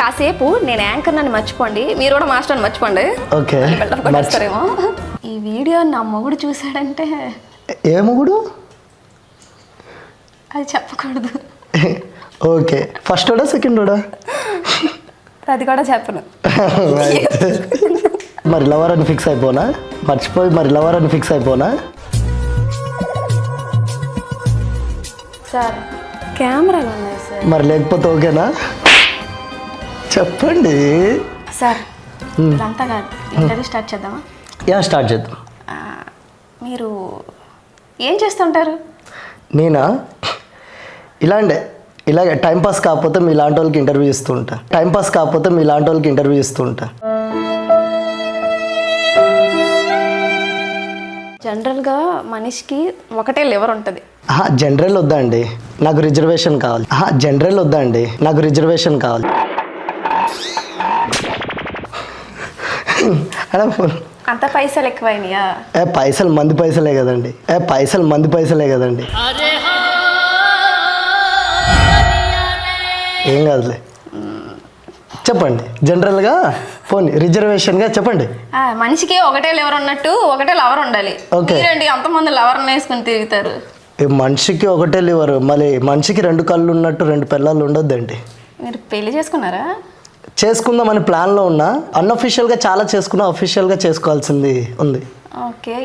కాసేపు నేను యాంకర్ అని మర్చిపోండి, మీరు కూడా మాస్టర్ అని మర్చిపోండి. ఓకే కొట్టేస్తారేమో. ఈ వీడియో నా మొగుడు చూసాడంటే. ఏ మొగుడు? అది చెప్పకూడదు. ఓకే, ఫస్ట్ ఓడా సెకండ్ ఓడా? అది కూడా చెప్పను. మరి లవర్ అని ఫిక్స్ అయిపోనా? మర్చిపోయి మరి లవర్ అని ఫిక్స్ అయిపోనా? సార్ కెమెరాలు ఉన్నాయి సార్. మరి లేకపోతే ఓకేనా? చెప్పండి సార్. ఇదంతా కాదు, ఇంటర్వ్యూ స్టార్ట్ చేద్దామా? స్టార్ట్ చేద్దాం. మీరు ఏం చేస్తుంటారు? నేనా ఇలాగే టైంపాస్ కాకపోతే మీ లాంటి వాళ్ళకి ఇంటర్వ్యూ ఇస్తూ ఉంటా. జనరల్గా మనిషికి ఒకటే లివర్ ఉంటుంది. జనరల్ వద్దా అండి, నాకు రిజర్వేషన్ కావాలి. అంత పైసలు ఎక్కువైనాయా? పైసలు మంది పైసలే కదండి. ఏం కాదులే, చెప్పండి. జనరల్గా పోనీ రిజర్వేషన్గా చెప్పండి. మనిషికి ఒకటే లివర్ ఉన్నట్టు ఒకటే లవర్ ఉండాలి. మీరేంటి అంతమంది లవర్ వేసుకుని తిరుగుతారు? మనిషికి ఒకటే లివర్, మళ్ళీ మనిషికి 2 కళ్ళు ఉన్నట్టు 2 పిల్లలు ఉండొద్దండి. మీరు పెళ్లి చేసుకున్నారా? చేసుకుందామని ప్లాన్లో ఉన్నా. అన్అఫీషియల్గా చాలా చేసుకున్నా, అఫీషియల్గా చేసుకోవాల్సింది ఉంది. ఓకే.